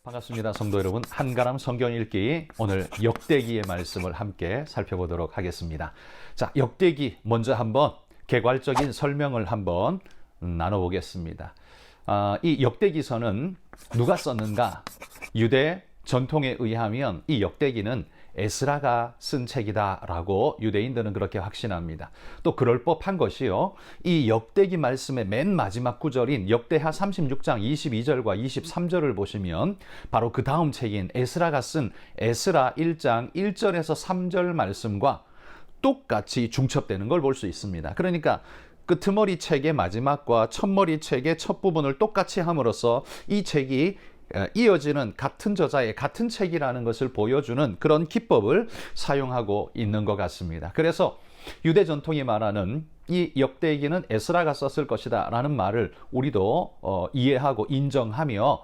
반갑습니다. 성도 여러분, 한가람 성경 읽기 오늘 역대기의 말씀을 함께 살펴보도록 하겠습니다. 자, 역대기 먼저 한번 개괄적인 설명을 한번 나눠보겠습니다. 이 역대기서는 누가 썼는가? 유대 전통에 의하면 이 역대기는 에스라가 쓴 책이다라고 유대인들은 그렇게 확신합니다. 또 그럴 법한 것이요, 이 역대기 말씀의 맨 마지막 구절인 역대하 36장 22절과 23절을 보시면 바로 그 다음 책인 에스라가 쓴 에스라 1장 1절에서 3절 말씀과 똑같이 중첩되는 걸 볼 수 있습니다. 그러니까 끄트머리 책의 마지막과 첫머리 책의 첫 부분을 똑같이 함으로써 이 책이 이어지는 같은 저자의 같은 책이라는 것을 보여주는 그런 기법을 사용하고 있는 것 같습니다. 그래서 유대 전통이 말하는 이 역대기는 에스라가 썼을 것이다 라는 말을 우리도 이해하고 인정하며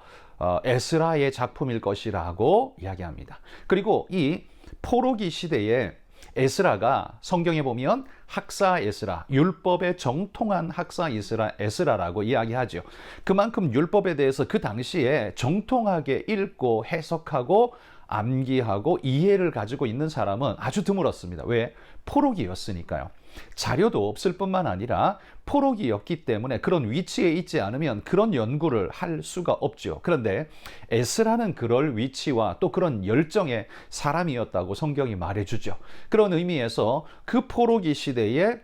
에스라의 작품일 것이라고 이야기합니다. 그리고 이 포로기 시대에 에스라가 성경에 보면 학사 에스라, 율법에 정통한 학사 에스라라고 이야기하죠. 그만큼 율법에 대해서 그 당시에 정통하게 읽고 해석하고 암기하고 이해를 가지고 있는 사람은 아주 드물었습니다. 왜? 포로기였으니까요. 자료도 없을 뿐만 아니라 포로기였기 때문에 그런 위치에 있지 않으면 그런 연구를 할 수가 없죠. 그런데 에스라는 그럴 위치와 또 그런 열정의 사람이었다고 성경이 말해주죠. 그런 의미에서 그 포로기 시대에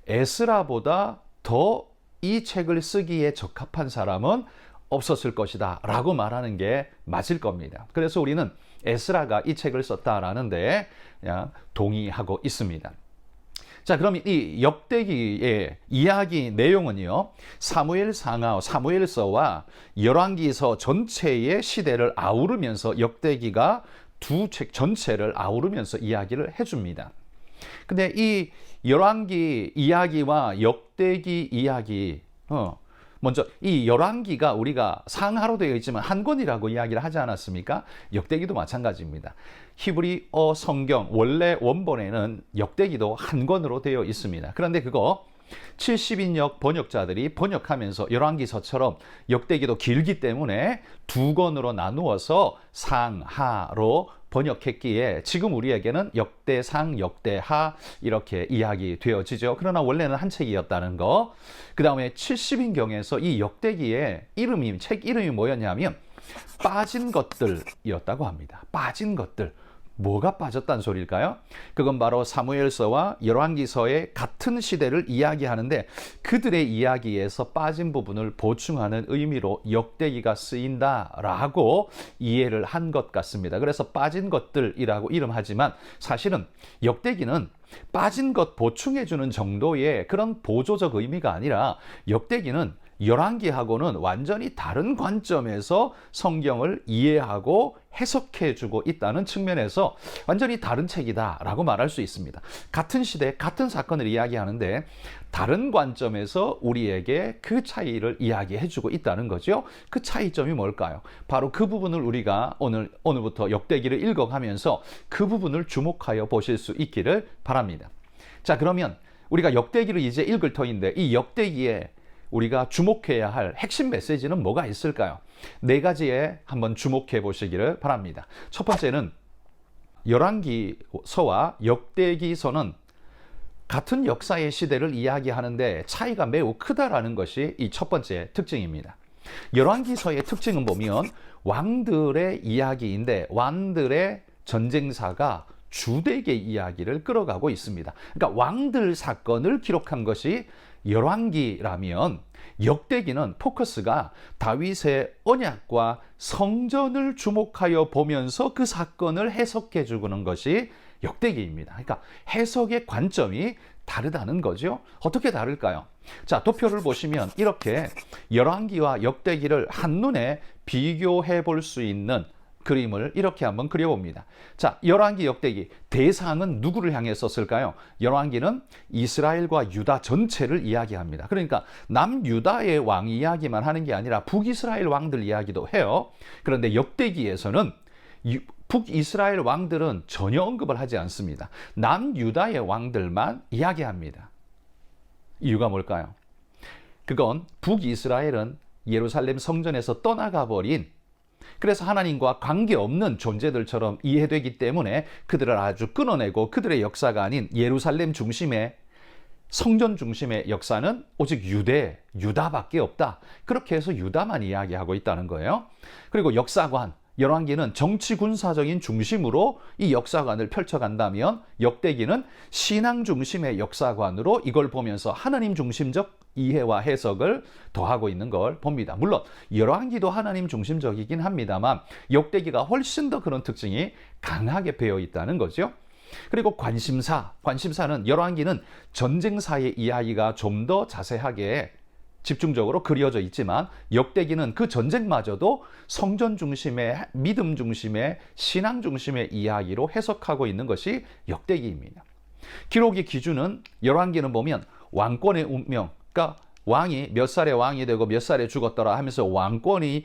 에스라보다 더 이 책을 쓰기에 적합한 사람은 없었을 것이다 라고 말하는 게 맞을 겁니다. 그래서 우리는 에스라가 이 책을 썼다라는데 동의하고 있습니다. 자, 그럼 이 역대기의 이야기 내용은요, 사무엘상하, 사무엘서와 열왕기서 전체의 시대를 아우르면서 역대기가 두 책 전체를 아우르면서 이야기를 해줍니다. 근데 이 열왕기 이야기와 역대기 이야기, 먼저 이 열왕기가 우리가 상하로 되어 있지만 한 권이라고 이야기를 하지 않았습니까? 역대기도 마찬가지입니다. 히브리어 성경 원래 원본에는 역대기도 한 권으로 되어 있습니다. 그런데 그거 70인역 번역자들이 번역하면서 열왕기서처럼 역대기도 길기 때문에 두 권으로 나누어서 상하로 번역했기에 지금 우리에게는 역대상, 역대하 이렇게 이야기되어지죠. 그러나 원래는 한 책이었다는 거. 그 다음에 70인경에서 이 역대기의 이름이, 책 이름이 뭐였냐면 빠진 것들이었다고 합니다. 빠진 것들. 뭐가 빠졌다는 소리일까요? 그건 바로 사무엘서와 열왕기서의 같은 시대를 이야기하는데 그들의 이야기에서 빠진 부분을 보충하는 의미로 역대기가 쓰인다라고 이해를 한 것 같습니다. 그래서 빠진 것들이라고 이름하지만 사실은 역대기는 빠진 것 보충해주는 정도의 그런 보조적 의미가 아니라 역대기는 열왕기하고는 완전히 다른 관점에서 성경을 이해하고 해석해주고 있다는 측면에서 완전히 다른 책이다라고 말할 수 있습니다. 같은 시대, 같은 사건을 이야기하는데 다른 관점에서 우리에게 그 차이를 이야기해주고 있다는 거죠. 그 차이점이 뭘까요? 바로 그 부분을 우리가 오늘부터 역대기를 읽어가면서 그 부분을 주목하여 보실 수 있기를 바랍니다. 자, 그러면 우리가 역대기를 이제 읽을 터인데 이 역대기에 우리가 주목해야 할 핵심 메시지는 뭐가 있을까요? 네 가지에 한번 주목해 보시기를 바랍니다. 첫 번째는 열왕기서와 역대기서는 같은 역사의 시대를 이야기하는데 차이가 매우 크다라는 것이 이 첫 번째 특징입니다. 열왕기서의 특징은 보면 왕들의 이야기인데 왕들의 전쟁사가 주되게 이야기를 끌어가고 있습니다. 그러니까 왕들 사건을 기록한 것이 열왕기라면 역대기는 포커스가 다윗의 언약과 성전을 주목하여 보면서 그 사건을 해석해 주는 것이 역대기입니다. 그러니까 해석의 관점이 다르다는 거죠. 어떻게 다를까요? 자, 도표를 보시면 이렇게 열왕기와 역대기를 한눈에 비교해 볼 수 있는 그림을 이렇게 한번 그려봅니다. 자, 열왕기, 역대기 대상은 누구를 향해 썼을까요? 열왕기는 이스라엘과 유다 전체를 이야기합니다. 그러니까 남유다의 왕 이야기만 하는 게 아니라 북이스라엘 왕들 이야기도 해요. 그런데 역대기에서는 북이스라엘 왕들은 전혀 언급을 하지 않습니다. 남유다의 왕들만 이야기합니다. 이유가 뭘까요? 그건 북이스라엘은 예루살렘 성전에서 떠나가 버린 그래서 하나님과 관계없는 존재들처럼 이해되기 때문에 그들을 아주 끊어내고 그들의 역사가 아닌 예루살렘 중심의 성전 중심의 역사는 오직 유다밖에 없다. 그렇게 해서 유다만 이야기하고 있다는 거예요. 그리고 역사관, 열왕기는 정치 군사적인 중심으로 이 역사관을 펼쳐간다면 역대기는 신앙 중심의 역사관으로 이걸 보면서 하나님 중심적 이해와 해석을 더하고 있는 걸 봅니다. 물론 열왕기도 하나님 중심적이긴 합니다만 역대기가 훨씬 더 그런 특징이 강하게 배어 있다는 거죠. 그리고 관심사는 열왕기는 전쟁사의 이야기가 좀 더 자세하게 집중적으로 그려져 있지만 역대기는 그 전쟁마저도 성전 중심의 믿음 중심의 신앙 중심의 이야기로 해석하고 있는 것이 역대기입니다. 기록의 기준은 열왕기는 보면 왕권의 운명, 그러니까 왕이 몇 살에 왕이 되고 몇 살에 죽었더라 하면서 왕권이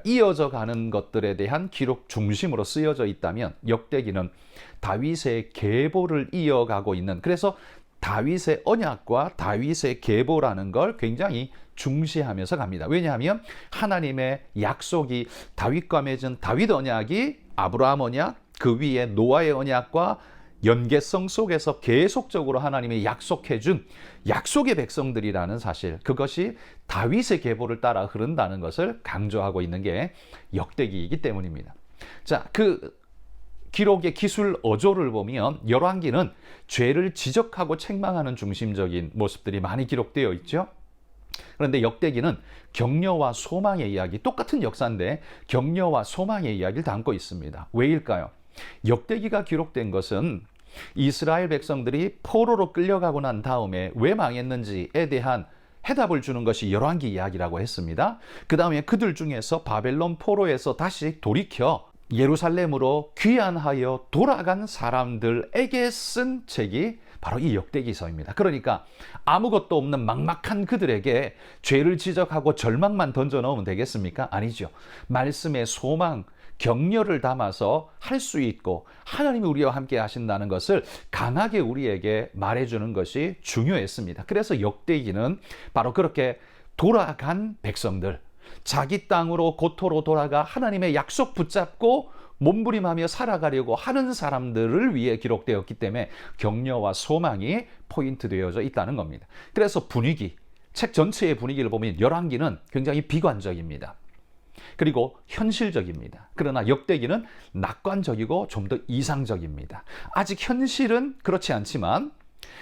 이어져 가는 것들에 대한 기록 중심으로 쓰여져 있다면 역대기는 다윗의 계보를 이어가고 있는, 그래서 다윗의 언약과 다윗의 계보라는 걸 굉장히 중시하면서 갑니다. 왜냐하면 하나님의 약속이 다윗과 맺은 다윗 언약이 아브라함 언약, 그 위에 노아의 언약과 연계성 속에서 계속적으로 하나님이 약속해준 약속의 백성들이라는 사실, 그것이 다윗의 계보를 따라 흐른다는 것을 강조하고 있는 게 역대기이기 때문입니다. 자, 그 기록의 기술 어조를 보면 열왕기는 죄를 지적하고 책망하는 중심적인 모습들이 많이 기록되어 있죠. 그런데 역대기는 격려와 소망의 이야기, 똑같은 역사인데 격려와 소망의 이야기를 담고 있습니다. 왜일까요? 역대기가 기록된 것은 이스라엘 백성들이 포로로 끌려가고 난 다음에 왜 망했는지에 대한 해답을 주는 것이 열왕기 이야기라고 했습니다. 그 다음에 그들 중에서 바벨론 포로에서 다시 돌이켜 예루살렘으로 귀환하여 돌아간 사람들에게 쓴 책이 바로 이 역대기서입니다. 그러니까 아무것도 없는 막막한 그들에게 죄를 지적하고 절망만 던져 넣으면 되겠습니까? 아니죠. 말씀의 소망, 격려를 담아서 할 수 있고 하나님이 우리와 함께 하신다는 것을 강하게 우리에게 말해주는 것이 중요했습니다. 그래서 역대기는 바로 그렇게 돌아간 백성들, 자기 땅으로 고토로 돌아가 하나님의 약속 붙잡고 몸부림하며 살아가려고 하는 사람들을 위해 기록되었기 때문에 격려와 소망이 포인트 되어져 있다는 겁니다. 그래서 분위기, 책 전체의 분위기를 보면 열왕기는 굉장히 비관적입니다. 그리고 현실적입니다. 그러나 역대기는 낙관적이고 좀 더 이상적입니다. 아직 현실은 그렇지 않지만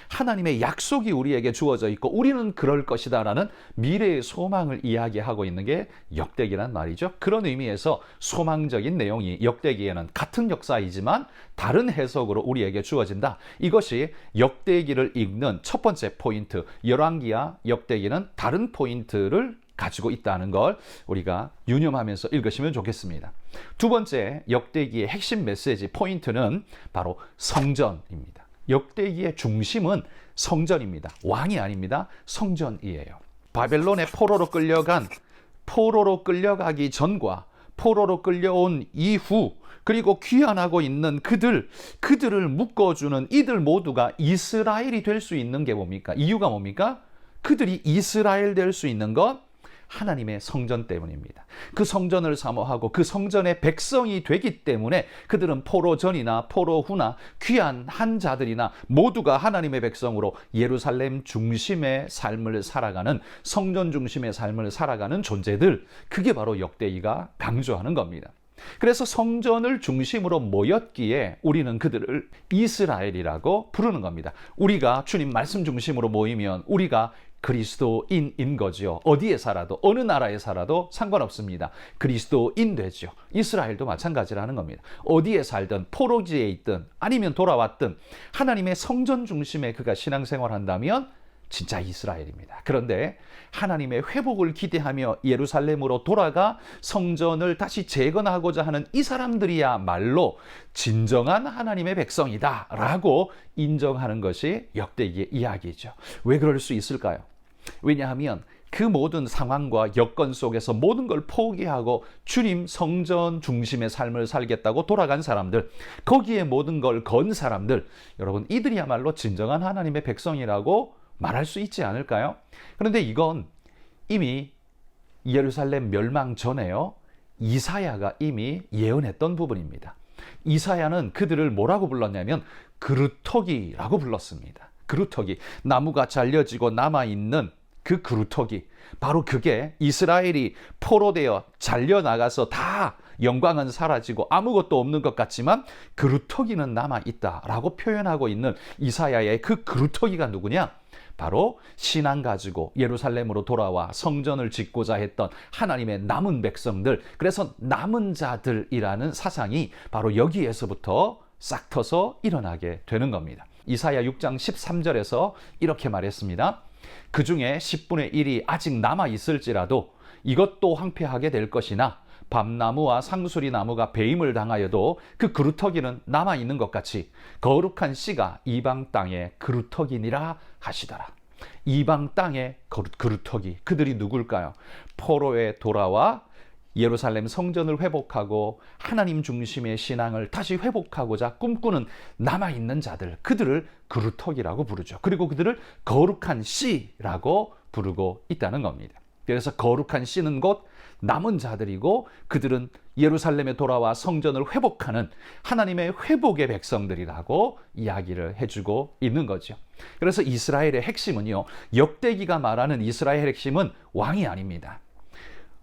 하나님의 약속이 우리에게 주어져 있고 우리는 그럴 것이다 라는 미래의 소망을 이야기하고 있는 게 역대기란 말이죠. 그런 의미에서 소망적인 내용이 역대기에는 같은 역사이지만 다른 해석으로 우리에게 주어진다. 이것이 역대기를 읽는 첫 번째 포인트, 열왕기와 역대기는 다른 포인트를 가지고 있다는 걸 우리가 유념하면서 읽으시면 좋겠습니다. 두 번째 역대기의 핵심 메시지 포인트는 바로 성전입니다. 역대기의 중심은 성전입니다. 왕이 아닙니다. 성전이에요. 바벨론의 포로로 끌려가기 전과 포로로 끌려온 이후, 그리고 귀환하고 있는 그들을 묶어주는 이들 모두가 이스라엘이 될 수 있는 게 뭡니까? 이유가 뭡니까? 그들이 이스라엘 될 수 있는 것, 하나님의 성전 때문입니다. 그 성전을 사모하고 그 성전의 백성이 되기 때문에 그들은 포로 전이나 포로 후나 귀환한 자들이나 모두가 하나님의 백성으로 예루살렘 중심의 삶을 살아가는, 성전 중심의 삶을 살아가는 존재들, 그게 바로 역대기가 강조하는 겁니다. 그래서 성전을 중심으로 모였기에 우리는 그들을 이스라엘이라고 부르는 겁니다. 우리가 주님 말씀 중심으로 모이면 우리가 그리스도인인 거죠. 어디에 살아도 어느 나라에 살아도 상관없습니다. 그리스도인 되죠. 이스라엘도 마찬가지라는 겁니다. 어디에 살든 포로지에 있든 아니면 돌아왔든 하나님의 성전 중심에 그가 신앙생활한다면 진짜 이스라엘입니다. 그런데 하나님의 회복을 기대하며 예루살렘으로 돌아가 성전을 다시 재건하고자 하는 이 사람들이야말로 진정한 하나님의 백성이다 라고 인정하는 것이 역대기의 이야기죠. 왜 그럴 수 있을까요? 왜냐하면 그 모든 상황과 여건 속에서 모든 걸 포기하고 주님 성전 중심의 삶을 살겠다고 돌아간 사람들, 거기에 모든 걸 건 사람들, 여러분 이들이야말로 진정한 하나님의 백성이라고 말할 수 있지 않을까요? 그런데 이건 이미 예루살렘 멸망 전에요, 이사야가 이미 예언했던 부분입니다. 이사야는 그들을 뭐라고 불렀냐면 그루터기라고 불렀습니다. 그루터기, 나무가 잘려지고 남아있는 그 그루터기, 바로 그게 이스라엘이 포로되어 잘려나가서 다 영광은 사라지고 아무것도 없는 것 같지만 그루터기는 남아있다라고 표현하고 있는 이사야의 그 그루터기가 누구냐? 바로 신앙 가지고 예루살렘으로 돌아와 성전을 짓고자 했던 하나님의 남은 백성들, 그래서 남은 자들이라는 사상이 바로 여기에서부터 싹 터서 일어나게 되는 겁니다. 이사야 6장 13절에서 이렇게 말했습니다. 그 중에 10분의 1이 아직 남아있을지라도 이것도 황폐하게 될 것이나 밤나무와 상수리 나무가 배임을 당하여도 그 그루터기는 남아있는 것 같이 거룩한 씨가 이방 땅의 그루터기니라 하시더라. 이방 땅의 그루터기, 그들이 누굴까요? 포로에 돌아와 예루살렘 성전을 회복하고 하나님 중심의 신앙을 다시 회복하고자 꿈꾸는 남아있는 자들, 그들을 그루터기라고 부르죠. 그리고 그들을 거룩한 씨라고 부르고 있다는 겁니다. 그래서 거룩한 씨는 곧 남은 자들이고 그들은 예루살렘에 돌아와 성전을 회복하는 하나님의 회복의 백성들이라고 이야기를 해주고 있는 거죠. 그래서 이스라엘의 핵심은요, 역대기가 말하는 이스라엘의 핵심은 왕이 아닙니다.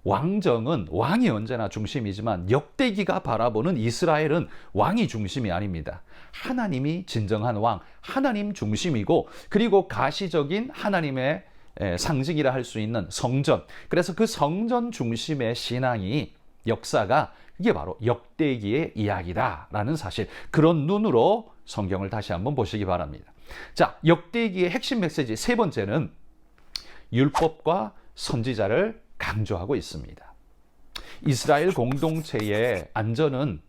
왕정은 왕이 언제나 중심이지만 역대기가 바라보는 이스라엘은 왕이 중심이 아닙니다. 하나님이 진정한 왕, 하나님 중심이고, 그리고 가시적인 하나님의 상징이라 할 수 있는 성전, 그래서 그 성전 중심의 신앙이, 역사가 이게 바로 역대기의 이야기다라는 사실, 그런 눈으로 성경을 다시 한번 보시기 바랍니다. 자, 역대기의 핵심 메시지 세 번째는 율법과 선지자를 강조하고 있습니다. 이스라엘 공동체의 안전은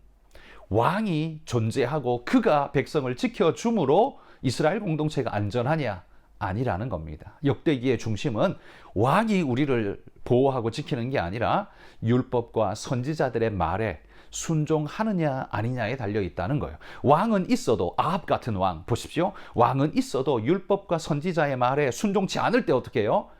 왕이 존재하고 그가 백성을 지켜줌으로 이스라엘 공동체가 안전하냐? 아니라는 겁니다. 역대기의 중심은 왕이 우리를 보호하고 지키는 게 아니라 율법과 선지자들의 말에 순종하느냐 아니냐에 달려 있다는 거예요. 왕은 있어도, 아합 같은 왕 보십시오. 왕은 있어도 율법과 선지자의 말에 순종치 않을 때 어떻게 해요?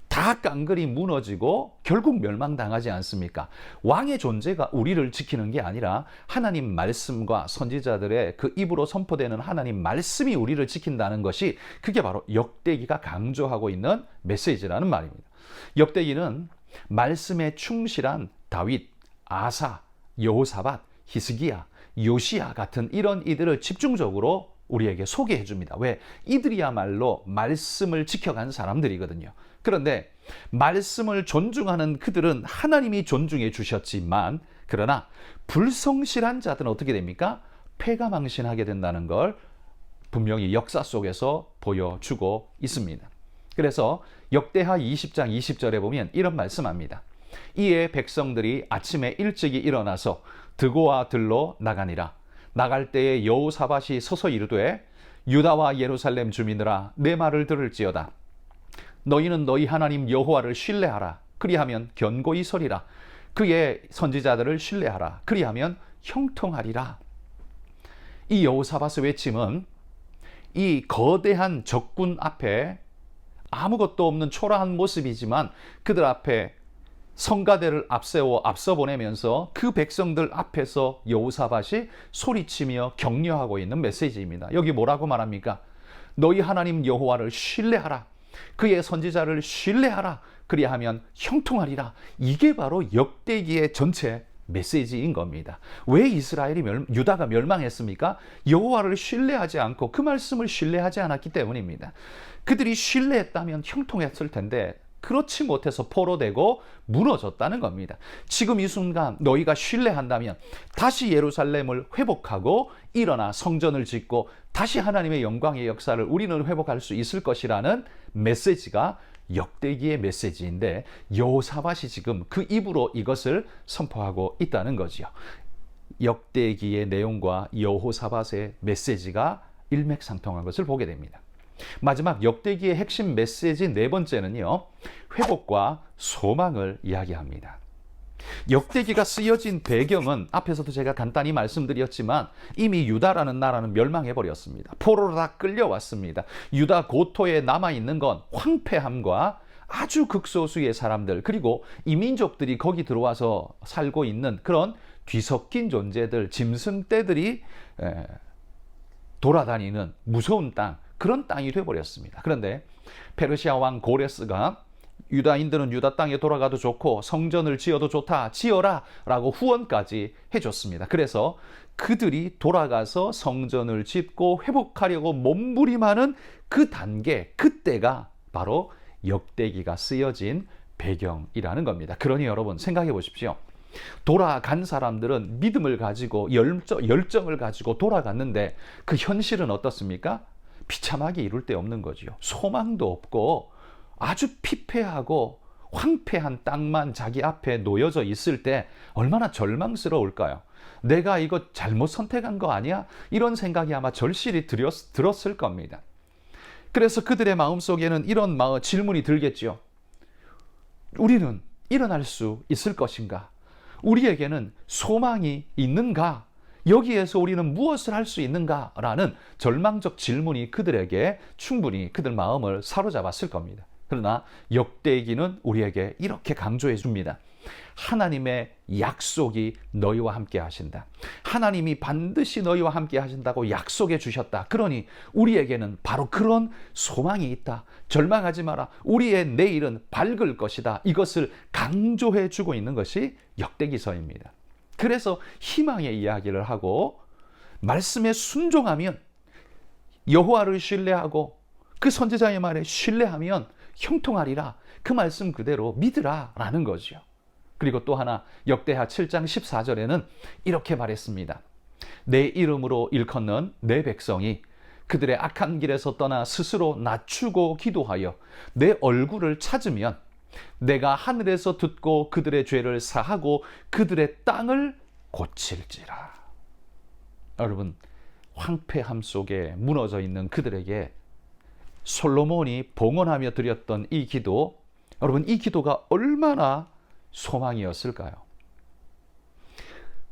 다 깡그리 무너지고 결국 멸망당하지 않습니까? 왕의 존재가 우리를 지키는 게 아니라 하나님 말씀과 선지자들의 그 입으로 선포되는 하나님 말씀이 우리를 지킨다는 것이, 그게 바로 역대기가 강조하고 있는 메시지라는 말입니다. 역대기는 말씀에 충실한 다윗, 아사, 여호사밧, 히스기야, 요시야 같은 이런 이들을 집중적으로 우리에게 소개해 줍니다. 왜? 이들이야말로 말씀을 지켜간 사람들이거든요. 그런데 말씀을 존중하는 그들은 하나님이 존중해 주셨지만, 그러나 불성실한 자들은 어떻게 됩니까? 패가망신하게 된다는 걸 분명히 역사 속에서 보여주고 있습니다. 그래서 역대하 20장 20절에 보면 이런 말씀합니다. 이에 백성들이 아침에 일찍이 일어나서 드고와 들로 나가니라. 나갈 때에 여호사밧이 서서 이르되 유다와 예루살렘 주민들아, 내 말을 들을지어다. 너희는 너희 하나님 여호와를 신뢰하라. 그리하면 견고히 서리라. 그의 선지자들을 신뢰하라. 그리하면 형통하리라. 이 여호사밧의 외침은 이 거대한 적군 앞에 아무것도 없는 초라한 모습이지만 그들 앞에 성가대를 앞서 보내면서 그 백성들 앞에서 여호사밧이 소리치며 격려하고 있는 메시지입니다. 여기 뭐라고 말합니까? 너희 하나님 여호와를 신뢰하라. 그의 선지자를 신뢰하라. 그리하면 형통하리라. 이게 바로 역대기의 전체 메시지인 겁니다. 왜 이스라엘이 유다가 멸망했습니까? 여호와를 신뢰하지 않고 그 말씀을 신뢰하지 않았기 때문입니다. 그들이 신뢰했다면 형통했을 텐데 그렇지 못해서 포로되고 무너졌다는 겁니다. 지금 이 순간 너희가 신뢰한다면 다시 예루살렘을 회복하고 일어나 성전을 짓고 다시 하나님의 영광의 역사를 우리는 회복할 수 있을 것이라는 메시지가 역대기의 메시지인데, 여호사밧이 지금 그 입으로 이것을 선포하고 있다는 거지요. 역대기의 내용과 여호사밧의 메시지가 일맥상통한 것을 보게 됩니다. 마지막 역대기의 핵심 메시지 네 번째는요, 회복과 소망을 이야기합니다. 역대기가 쓰여진 배경은 앞에서도 제가 간단히 말씀드렸지만 이미 유다라는 나라는 멸망해버렸습니다. 포로로 다 끌려왔습니다. 유다 고토에 남아있는 건 황폐함과 아주 극소수의 사람들, 그리고 이민족들이 거기 들어와서 살고 있는 그런 뒤섞인 존재들, 짐승떼들이 돌아다니는 무서운 땅, 그런 땅이 되어버렸습니다. 그런데 페르시아 왕 고레스가 유다인들은 유다 땅에 돌아가도 좋고 성전을 지어도 좋다, 지어라 라고 후원까지 해줬습니다. 그래서 그들이 돌아가서 성전을 짓고 회복하려고 몸부림하는 그 단계, 그때가 바로 역대기가 쓰여진 배경이라는 겁니다. 그러니 여러분 생각해 보십시오. 돌아간 사람들은 믿음을 가지고 열정을 가지고 돌아갔는데 그 현실은 어떻습니까? 비참하게 이룰 데 없는 거지요. 소망도 없고 아주 피폐하고 황폐한 땅만 자기 앞에 놓여져 있을 때 얼마나 절망스러울까요? 내가 이거 잘못 선택한 거 아니야? 이런 생각이 아마 절실히 들었을 겁니다. 그래서 그들의 마음속에는 이런 질문이 들겠죠. 우리는 일어날 수 있을 것인가? 우리에게는 소망이 있는가? 여기에서 우리는 무엇을 할 수 있는가? 라는 절망적 질문이 그들에게 충분히 그들 마음을 사로잡았을 겁니다. 그러나 역대기는 우리에게 이렇게 강조해 줍니다. 하나님의 약속이 너희와 함께 하신다. 하나님이 반드시 너희와 함께 하신다고 약속해 주셨다. 그러니 우리에게는 바로 그런 소망이 있다. 절망하지 마라. 우리의 내일은 밝을 것이다. 이것을 강조해 주고 있는 것이 역대기서입니다. 그래서 희망의 이야기를 하고 말씀에 순종하면, 여호와를 신뢰하고 그 선지자의 말에 신뢰하면 형통하리라. 그 말씀 그대로 믿으라 라는 거죠. 그리고 또 하나, 역대하 7장 14절에는 이렇게 말했습니다. 내 이름으로 일컫는 내 백성이 그들의 악한 길에서 떠나 스스로 낮추고 기도하여 내 얼굴을 찾으면 내가 하늘에서 듣고 그들의 죄를 사하고 그들의 땅을 고칠지라. 여러분, 황폐함 속에 무너져 있는 그들에게 솔로몬이 봉헌하며 드렸던 이 기도, 여러분, 이 기도가 얼마나 소망이었을까요?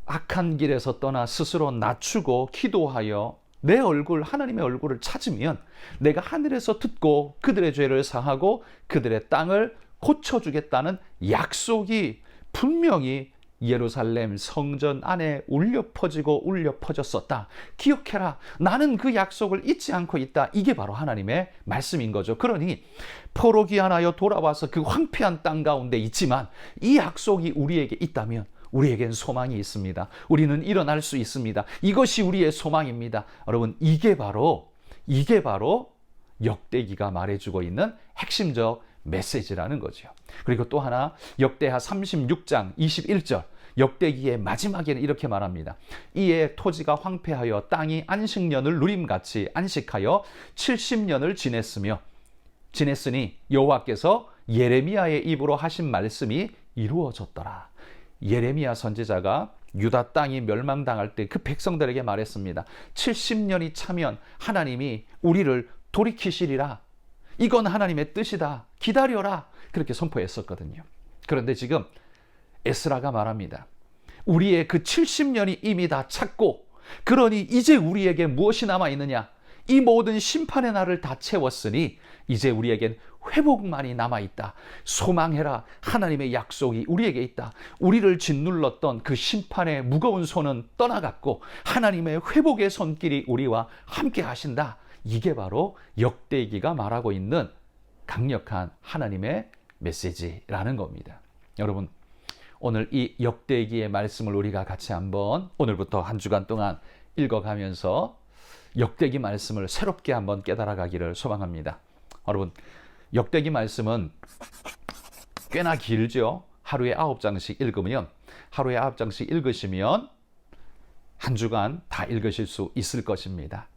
악한 길에서 떠나 스스로 낮추고 기도하여 내 얼굴, 하나님의 얼굴을 찾으면 내가 하늘에서 듣고 그들의 죄를 사하고 그들의 땅을 고쳐주겠다는 약속이 분명히 예루살렘 성전 안에 울려 퍼졌었다. 기억해라. 나는 그 약속을 잊지 않고 있다. 이게 바로 하나님의 말씀인 거죠. 그러니 포로 귀환하여 돌아와서 그 황폐한 땅 가운데 있지만 이 약속이 우리에게 있다면 우리에겐 소망이 있습니다. 우리는 일어날 수 있습니다. 이것이 우리의 소망입니다. 여러분, 이게 바로 역대기가 말해주고 있는 핵심적 메시지라는 거죠. 그리고 또 하나, 역대하 36장 21절, 역대기의 마지막에는 이렇게 말합니다. 이에 토지가 황폐하여 땅이 안식년을 누림같이 안식하여 70년을 지냈으니 여호와께서 예레미야의 입으로 하신 말씀이 이루어졌더라. 예레미야 선지자가 유다 땅이 멸망당할 때 그 백성들에게 말했습니다. 70년이 차면 하나님이 우리를 돌이키시리라. 이건 하나님의 뜻이다. 기다려라. 그렇게 선포했었거든요. 그런데 지금 에스라가 말합니다. 우리의 그 70년이 이미 다 찼고, 그러니 이제 우리에게 무엇이 남아있느냐? 이 모든 심판의 날을 다 채웠으니 이제 우리에겐 회복만이 남아있다. 소망해라. 하나님의 약속이 우리에게 있다. 우리를 짓눌렀던 그 심판의 무거운 손은 떠나갔고 하나님의 회복의 손길이 우리와 함께 하신다. 이게 바로 역대기가 말하고 있는 강력한 하나님의 메시지라는 겁니다. 여러분, 오늘 이 역대기의 말씀을 우리가 같이 한번 오늘부터 한 주간 동안 읽어가면서 역대기 말씀을 새롭게 한번 깨달아가기를 소망합니다. 여러분, 역대기 말씀은 꽤나 길죠. 하루에 9장씩 읽으면, 하루에 9장씩 읽으시면 한 주간 다 읽으실 수 있을 것입니다.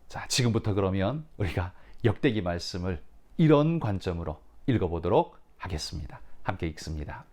자, 지금부터 그러면 우리가 역대기 말씀을 이런 관점으로 읽어보도록 하겠습니다. 함께 읽습니다.